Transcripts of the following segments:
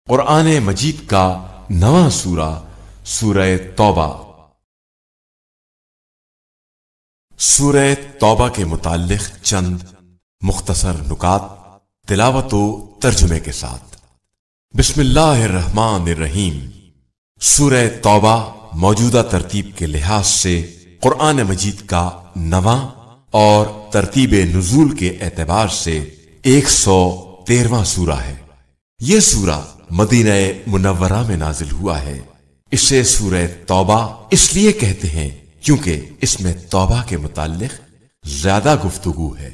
कुरान मजीद का नवा सूरा सूरह तौबा। सूरह तौबा के मुताल्लिक चंद मुख्तसर नुकात तिलावत व तर्जुमे के साथ। बिस्मिल्लाहिर्रहमानिर्रहीम। सूरह तौबा मौजूदा तरतीब के लिहाज से कुरान मजीद का नवा और तरतीब नुज़ूल के एतबार से 113वां सूरा है। यह सूरा मदीना मुनव्वरा में नाजिल हुआ है। इसे सूरह तौबा इसलिए कहते हैं क्योंकि इसमें तौबा के मुताल्लिक ज्यादा गुफ्तगू है।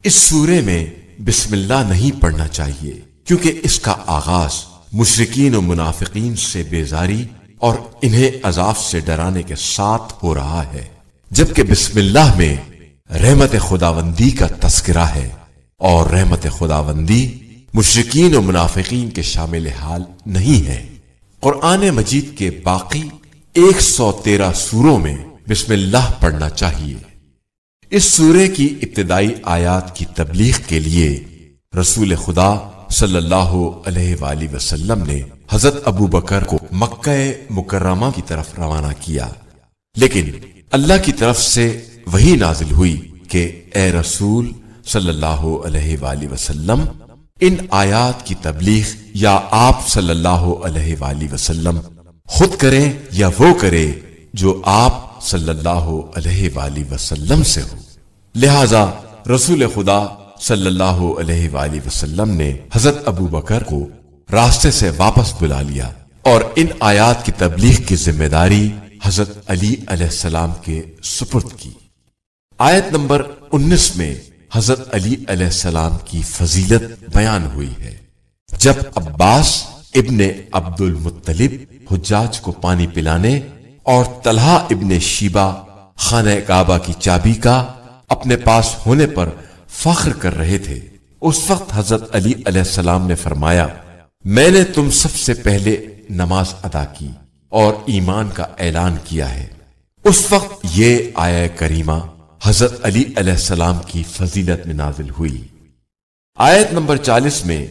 इस सूरे में बिस्मिल्लाह नहीं पढ़ना चाहिए क्योंकि इसका आगाज मुशरिकीन और मुनाफिकीन से बेजारी और इन्हें अजाब से डराने के साथ हो रहा है, जबकि बिस्मिल्लाह में रहमत खुदावंदी का तस्करा है और रहमत खुदावंदी मुशरिकीन और मुनाफिकीन के शामिल हाल नहीं है। कुरान मजीद के बाकी 113 सूरों में बिस्मिल्लाह पढ़ना चाहिए। इस सूरे की इब्तिदाई आयात की तबलीग के लिए रसूल खुदा सल्लल्लाहु अलैहि वसल्लम ने हजरत अबू बकर को मक्का मुकर्रमा की तरफ रवाना किया, लेकिन अल्लाह की तरफ से वही नाजिल हुई कि ए रसूल सल्लल्लाहु अलैहि वसल्लम, इन आयात की तबलीग या आप सल्लल्लाहु अलैहि वसल्लम खुद करें या वो करे जो आप सल्लल्लाहु अलैहि वसल्लम से हो। लिहाजा रसूल खुदा सल्लल्लाहु अलैहि वसल्लम ने हजरत अबू बकर को रास्ते से वापस बुला लिया और इन आयात की तबलीग की जिम्मेदारी हजरत अली अलैहिस्सलाम के सुपुर्द की। आयत नंबर 19 में हजरत अली अलैहिस्सलाम की फजीलत बयान हुई है। जब अब्बास इब्ने अब्दुल मुत्तलिब हुज्जाज को पानी पिलाने और तलहा इब्ने शीबा खाने काबा की चाबी का अपने पास होने पर फख्र कर रहे थे, उस वक्त हजरत अली अलैहिस्सलाम ने फरमाया, मैंने तुम सबसे पहले नमाज अदा की और ईमान का ऐलान किया है। उस वक्त ये आया करीमा हजरत अली अलैहिस्सलाम की फजीलत में नाजिल हुई। आयत नंबर 40 में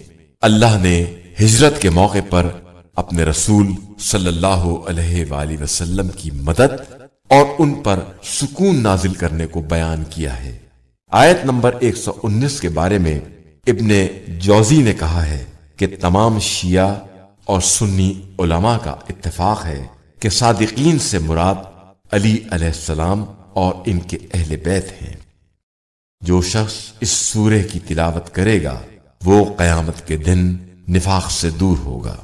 अल्लाह ने हिजरत के मौके पर अपने रसूल सल्लल्लाहु अलैहि वसल्लम की मदद और उन पर सुकून नाजिल करने को बयान किया है। आयत नंबर 119 के बारे में इब्ने जौजी ने कहा है कि तमाम शिया और सुन्नी उलमा का इत्तेफाक है कि सादिकीन से मुराद अली अलैहिस्सलाम और इनके अहले बैत हैं। जो शख्स इस सूरे की तिलावत करेगा वो कयामत के दिन निफाक से दूर होगा।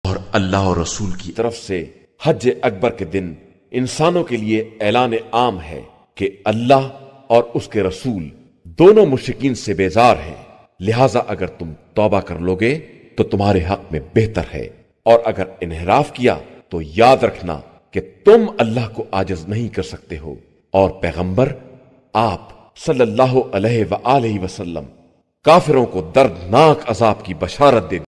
और अल्लाह और रसूल की तरफ से हज अकबर के दिन इंसानों के लिए ऐलान आम है कि अल्लाह और उसके रसूल दोनों मुश्रिकीन से बेजार हैं। लिहाजा अगर तुम तौबा कर लोगे तो तुम्हारे हक में बेहतर है, और अगर इन्हिराफ किया तो याद रखना कि तुम अल्लाह को आजिज नहीं कर सकते हो। और पैगंबर आप सल्लल्लाहु अलैहि वसल्लम काफिरों को दर्दनाक अजाब की बशारत दे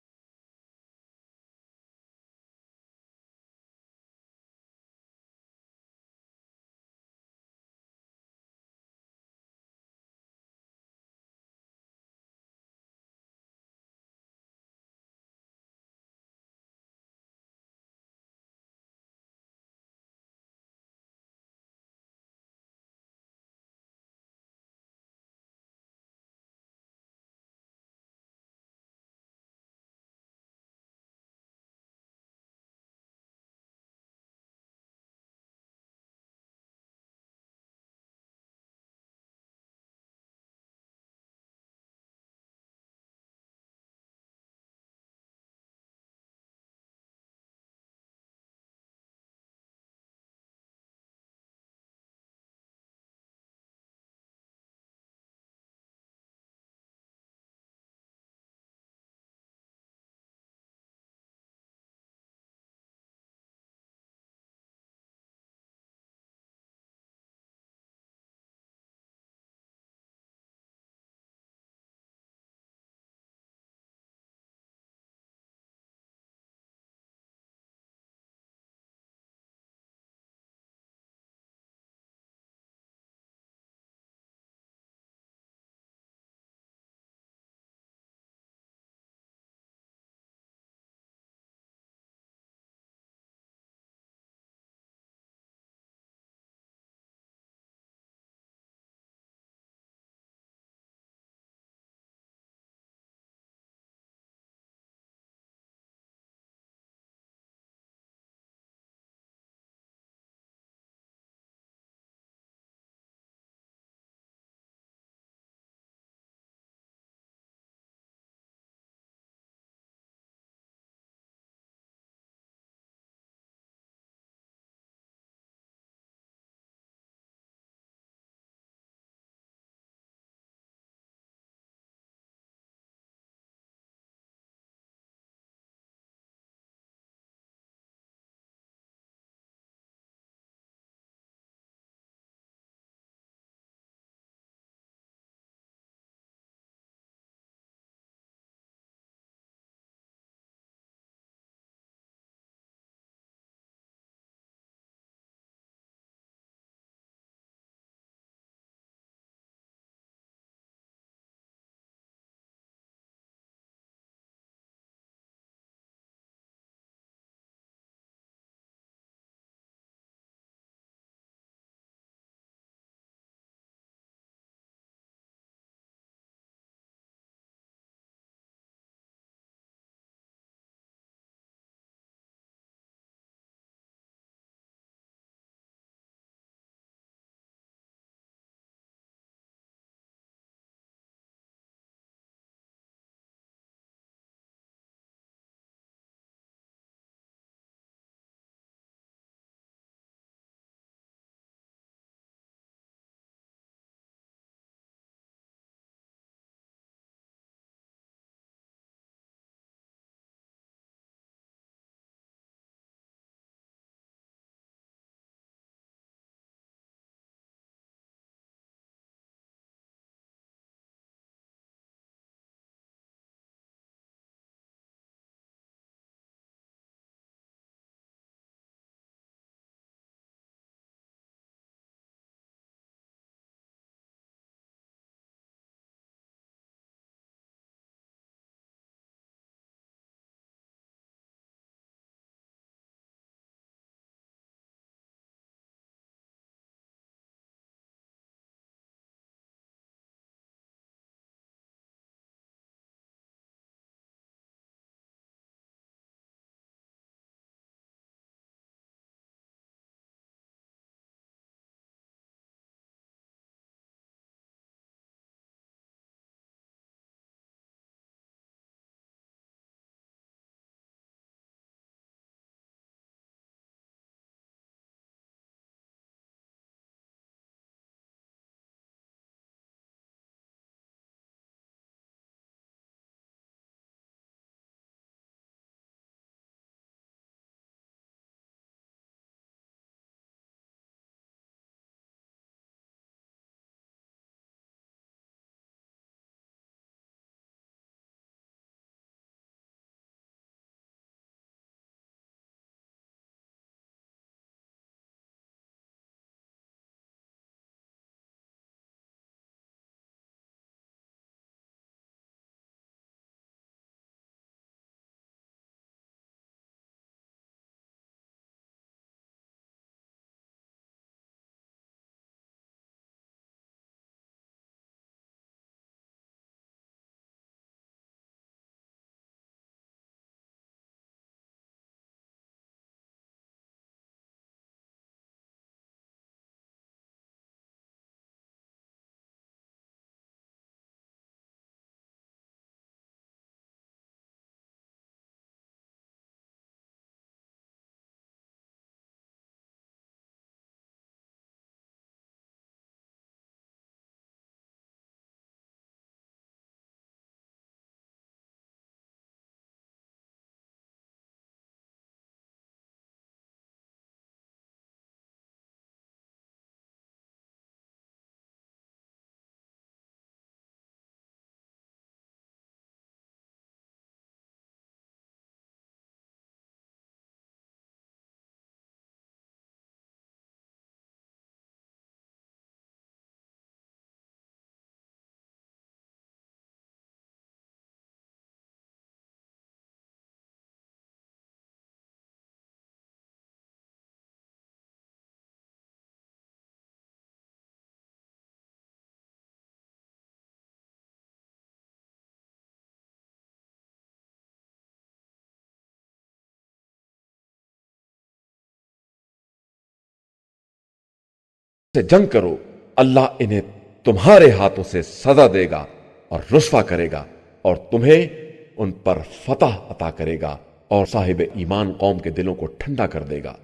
से जंग करो, अल्लाह इन्हें तुम्हारे हाथों से सजा देगा और रुस्वा करेगा और तुम्हें उन पर फतह अता करेगा और साहिब ईमान कौम के दिलों को ठंडा कर देगा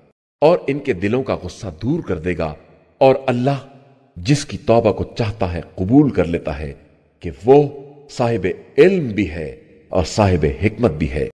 और इनके दिलों का गुस्सा दूर कर देगा। और अल्लाह जिसकी तौबा को चाहता है कबूल कर लेता है कि वो साहिब इल्म भी है और साहिब हिकमत भी है।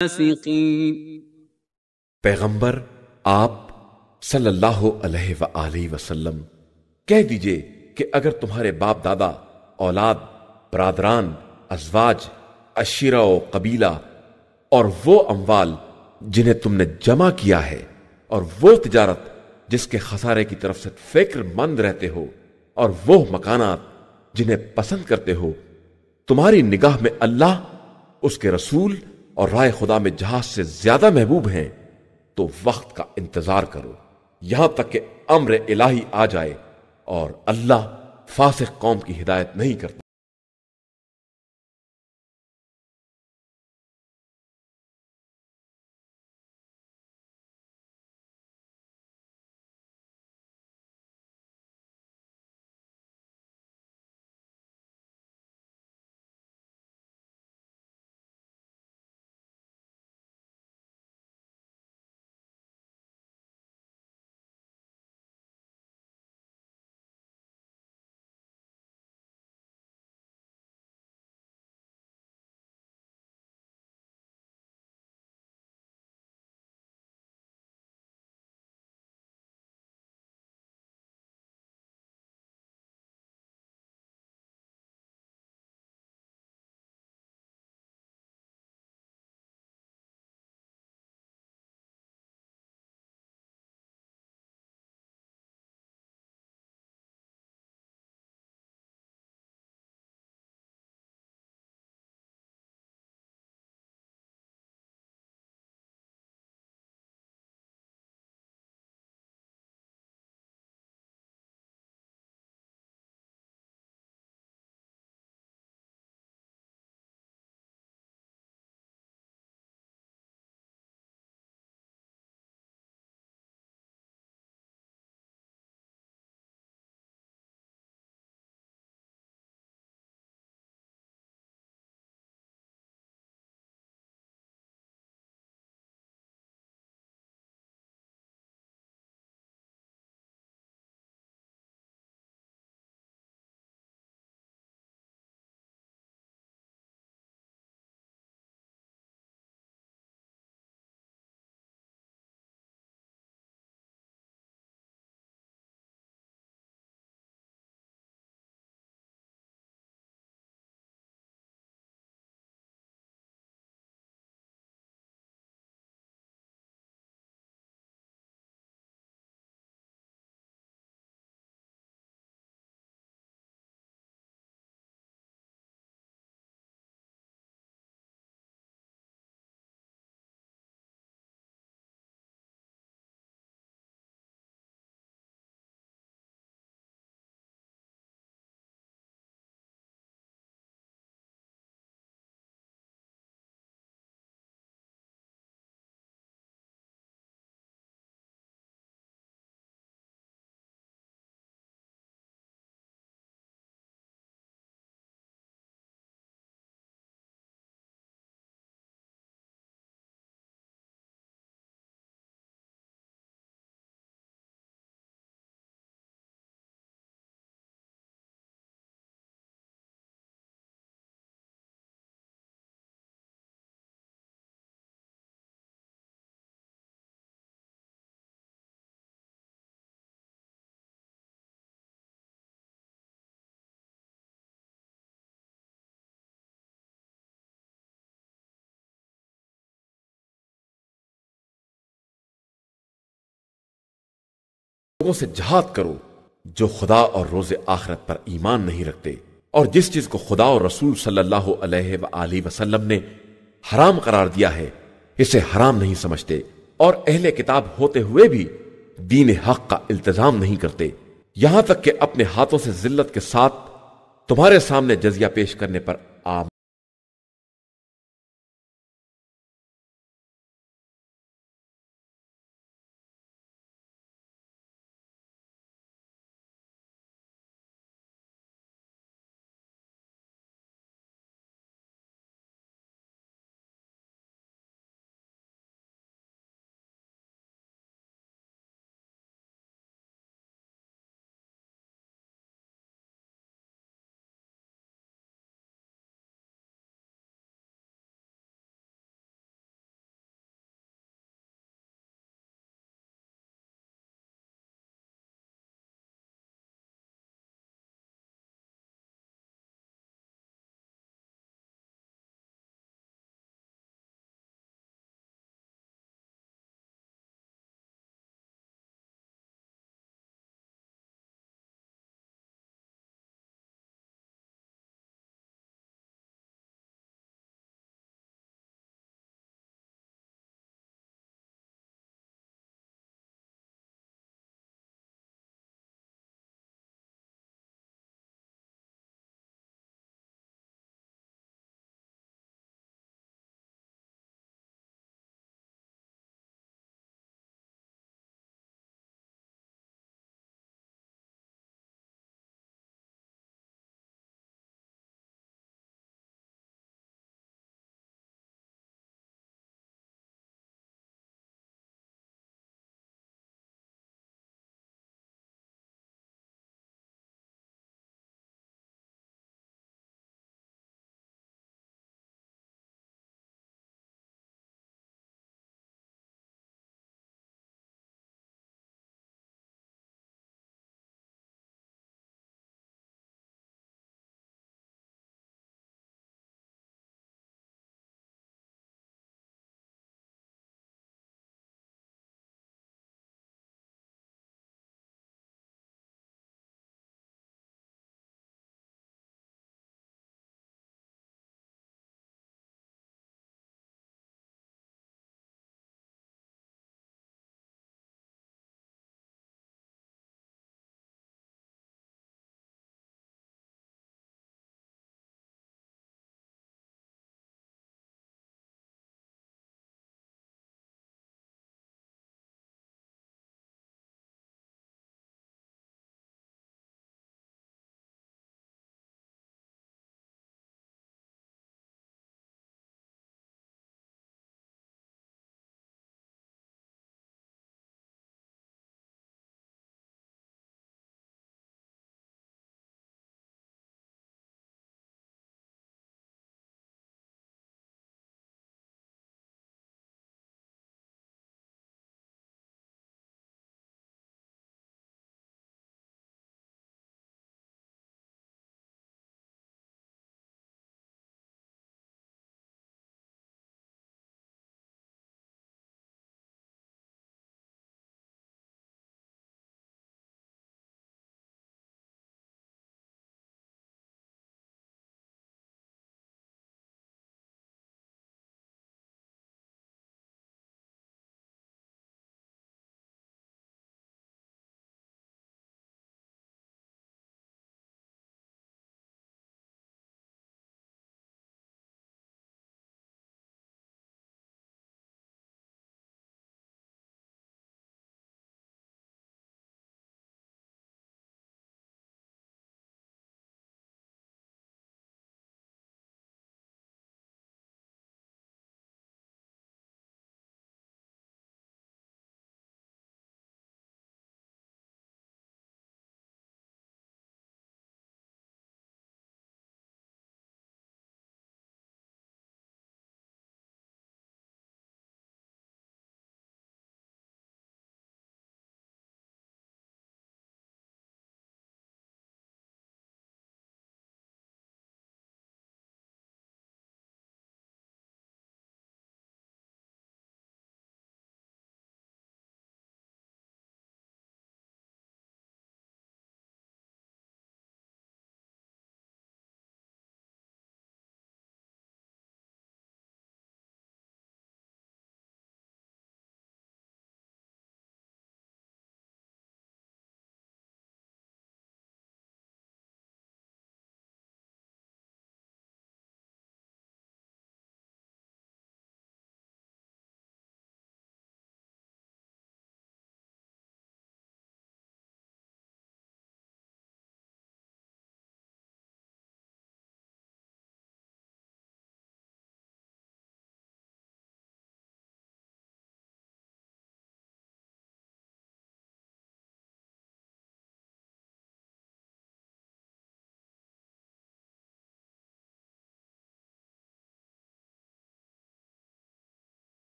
फासिकीन। पैगंबर आप सल्लल्लाहु अलैहि वसल्लम कह दीजिए कि अगर तुम्हारे बाप दादा, औलाद, बरादरान, अजवाज, अशीरा व कबीला और वो अमवाल जिन्हें तुमने जमा किया है और वो तिजारत जिसके खसारे की तरफ से फिक्रमंद रहते हो और वो मकानात जिन्हें पसंद करते हो तुम्हारी निगाह में अल्लाह, उसके रसूल और राय खुदा में जहाज से ज्यादा महबूब हैं, तो वक्त का इंतजार करो यहां तक कि अम्र इलाही आ जाए, और अल्लाह फासिक कौम की हिदायत नहीं करता। लोगों से जहाद करो जो खुदा और रोजे आखिरत पर ईमान नहीं रखते, और जिस चीज को खुदा और रसूल सल्लल्लाहु अलैहि वसल्लम ने हराम करार दिया है इसे हराम नहीं समझते, और अहले किताब होते हुए भी दीन हक का इल्तिजाम नहीं करते, यहां तक कि अपने हाथों से जिल्लत के साथ तुम्हारे सामने जजिया पेश करने पर आ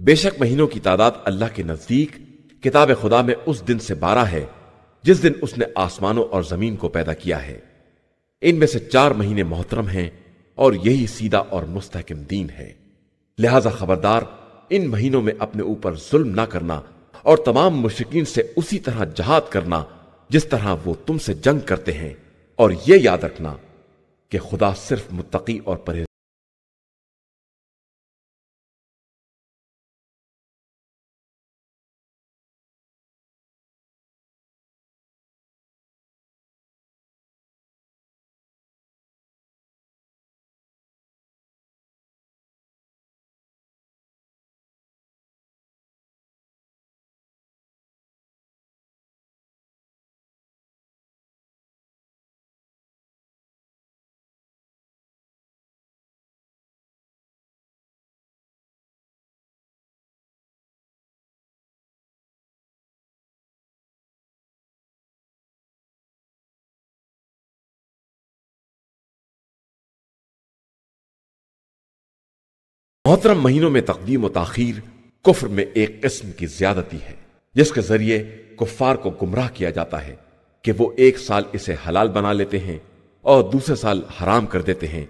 बेशक महीनों की तादाद अल्लाह के नजदीक किताब खुदा में उस दिन से 12 है जिस दिन उसने आसमानों और जमीन को पैदा किया है। इनमें से 4 महीने मोहतरम हैं और यही सीधा और मुस्तहकिम दीन है। लिहाजा खबरदार, इन महीनों में अपने ऊपर जुल्म ना करना और तमाम मुश्रिकीन से उसी तरह जहाद करना जिस तरह वो तुमसे जंग करते हैं, और यह याद रखना कि खुदा सिर्फ मुत्तकी और परहेज। मोहतरम महीनों में तकदीम व ताखीर कुफ्र में एक किस्म की ज्यादती है जिसके जरिए कुफ्फार को गुमराह किया जाता है कि वो एक साल इसे हलाल बना लेते हैं और दूसरे साल हराम कर देते हैं,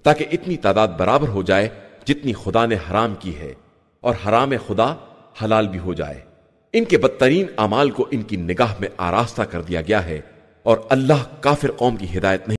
ताकि इतनी तादाद बराबर हो जाए जितनी खुदा ने हराम की है और हराम खुदा हलाल भी हो जाए। इनके बदतरीन अमाल को इनकी निगाह में आरास्ता कर दिया गया है और अल्लाह काफिर कौम की हिदायत नहीं।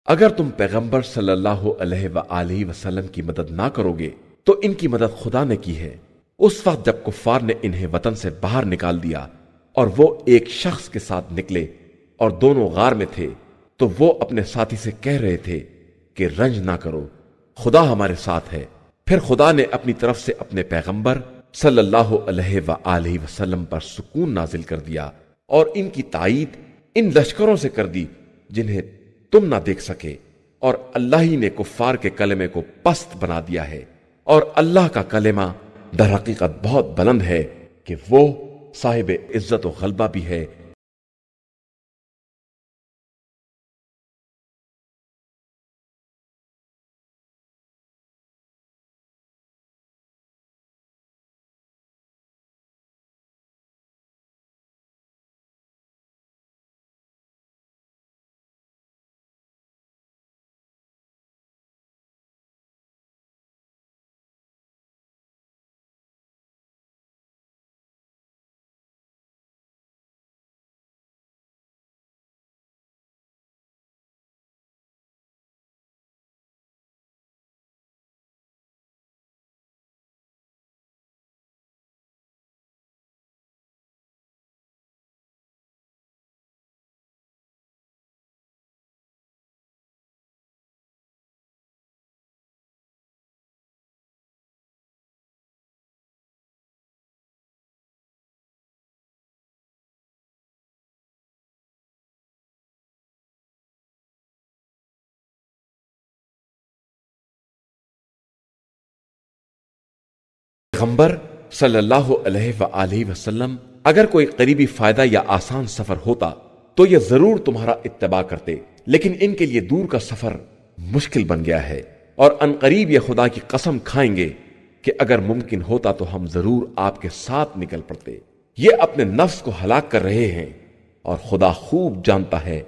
अगर तुम पैगंबर सल्लल्लाहु अलैहि वसल्लम की मदद ना करोगे तो इनकी मदद खुदा ने की है, उस वक्त जब कुफ्फार ने इन्हें वतन से बाहर निकाल दिया और वो एक शख्स के साथ निकले और दोनों गार में थे, तो वो अपने साथी से कह रहे थे कि रंज ना करो, खुदा हमारे साथ है। फिर खुदा ने अपनी तरफ से अपने पैगंबर सल्लल्लाहु अलैहि वसल्लम पर सुकून नाजिल कर दिया और इनकी ताईद इन लश्करों से कर दी जिन्हें तुम ना देख सके, और अल्लाह ही ने कुफ्फार के कलेमे को पस्त बना दिया है, और अल्लाह का कलेमा दर हकीकत बहुत बुलंद है कि वो साहिब इज्जत व गलबा भी है। पैगंबर सल्लल्लाहु अलैहि वसल्लम अगर कोई करीबी फायदा या आसान सफर होता तो ये जरूर तुम्हारा इत्तबा करते, लेकिन इनके लिए दूर का सफर मुश्किल बन गया है और अनकरीब ये खुदा की कसम खाएंगे कि अगर मुमकिन होता तो हम जरूर आपके साथ निकल पड़ते। ये अपने नफ्स को हलाक कर रहे हैं और खुदा खूब जानता है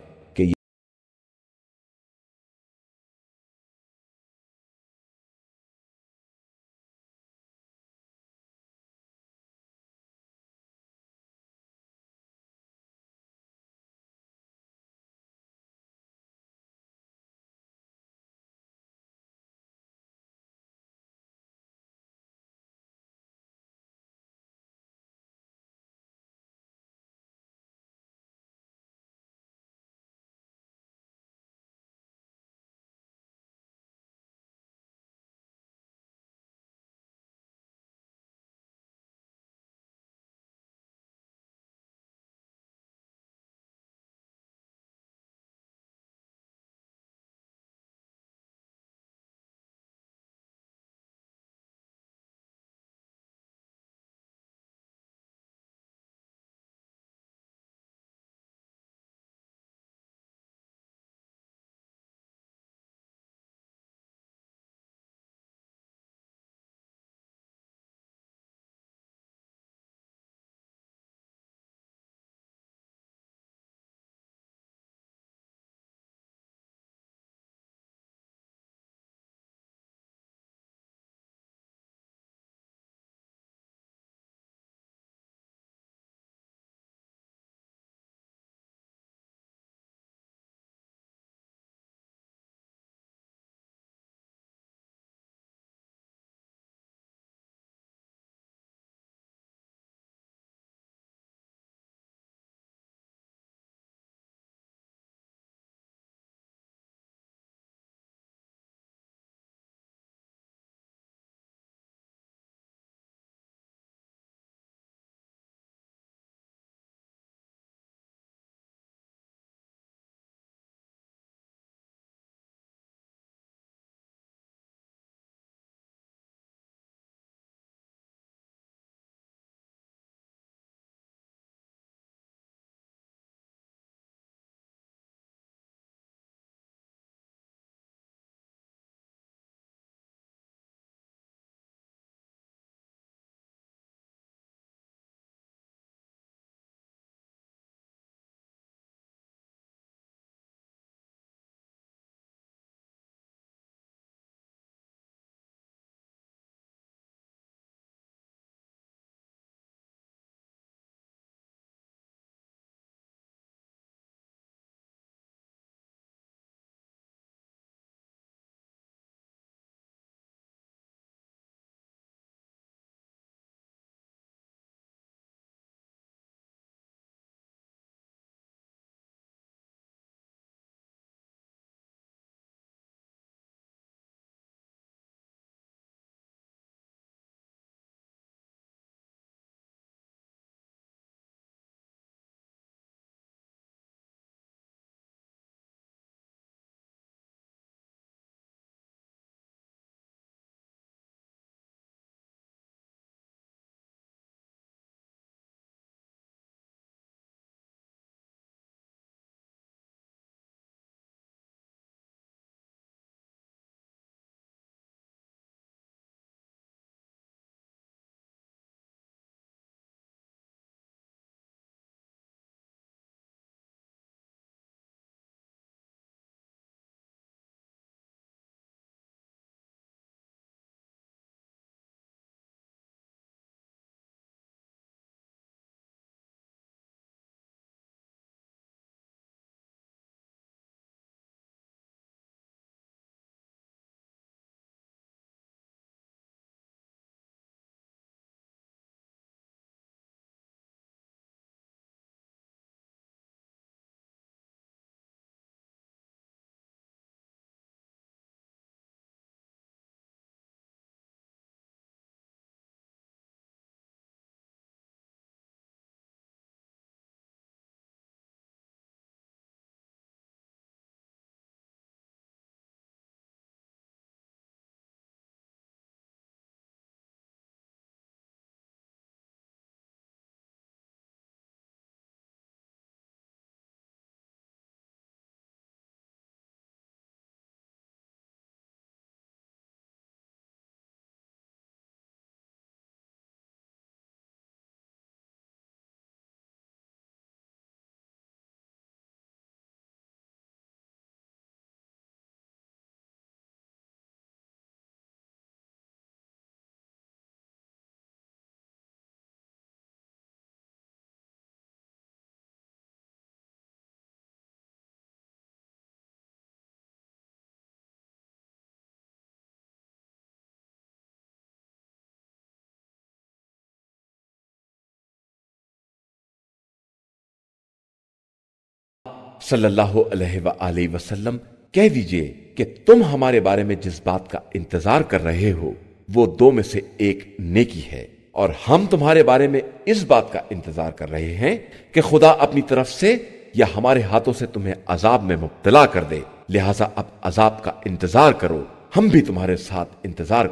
सल्लल्लाहु अलैहि वसल्लम कह दीजिए कि तुम हमारे बारे में जिस बात का इंतजार कर रहे हो वो दो में से एक नेकी है, और हम तुम्हारे बारे में इस बात का इंतजार कर रहे हैं कि खुदा अपनी तरफ से या हमारे हाथों से तुम्हें अजाब में मुब्तला कर दे। लिहाजा अब अजाब का इंतजार करो, हम भी तुम्हारे साथ इंतजार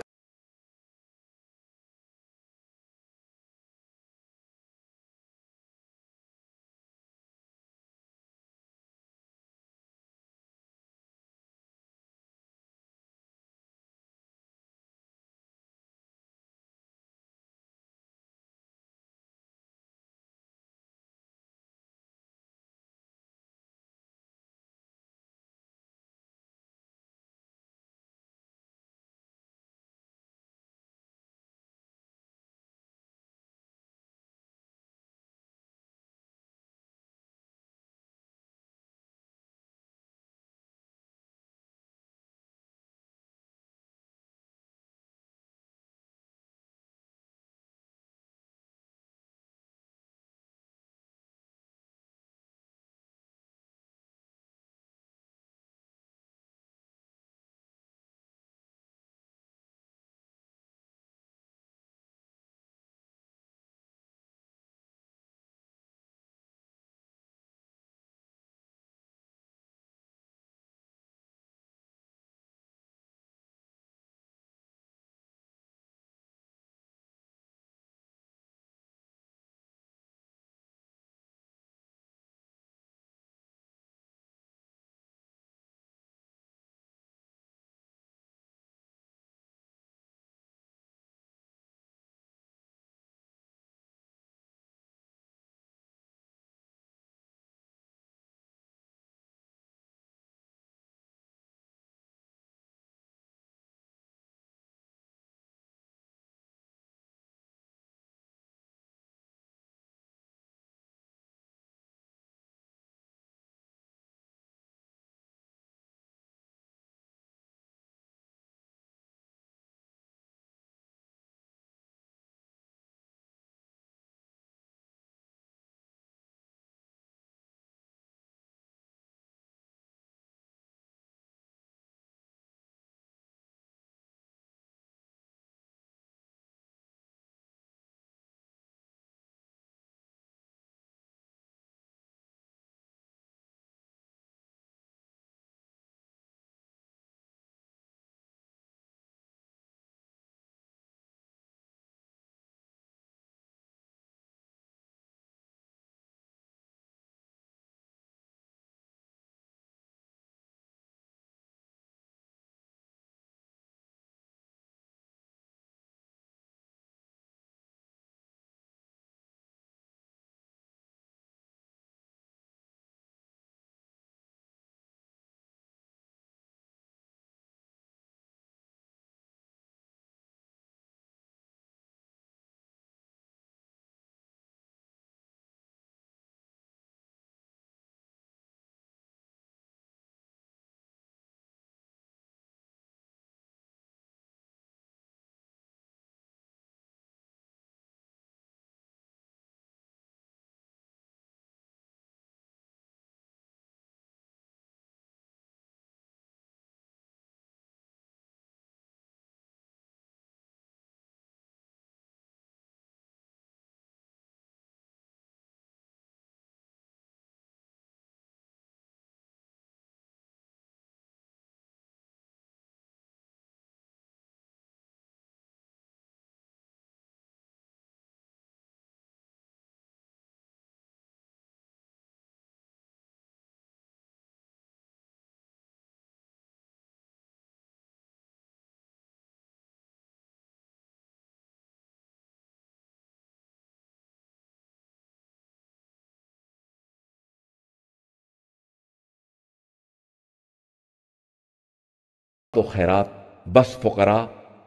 तो खैरात बस फुकरा,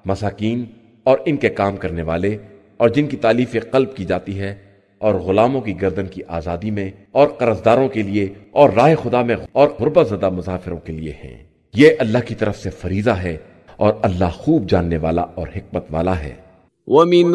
मसाकीन और इनके काम करने वाले और जिनकी तालीफ कल्ब की जाती है, और गुलामों की गर्दन की आज़ादी में, और कर्जदारों के लिए, और राह खुदा में, और गुर्बतज़दा मुसाफिरों के लिए हैं। ये अल्लाह की तरफ से फरीज़ा है और अल्लाह खूब जानने वाला और हिकमत वाला है।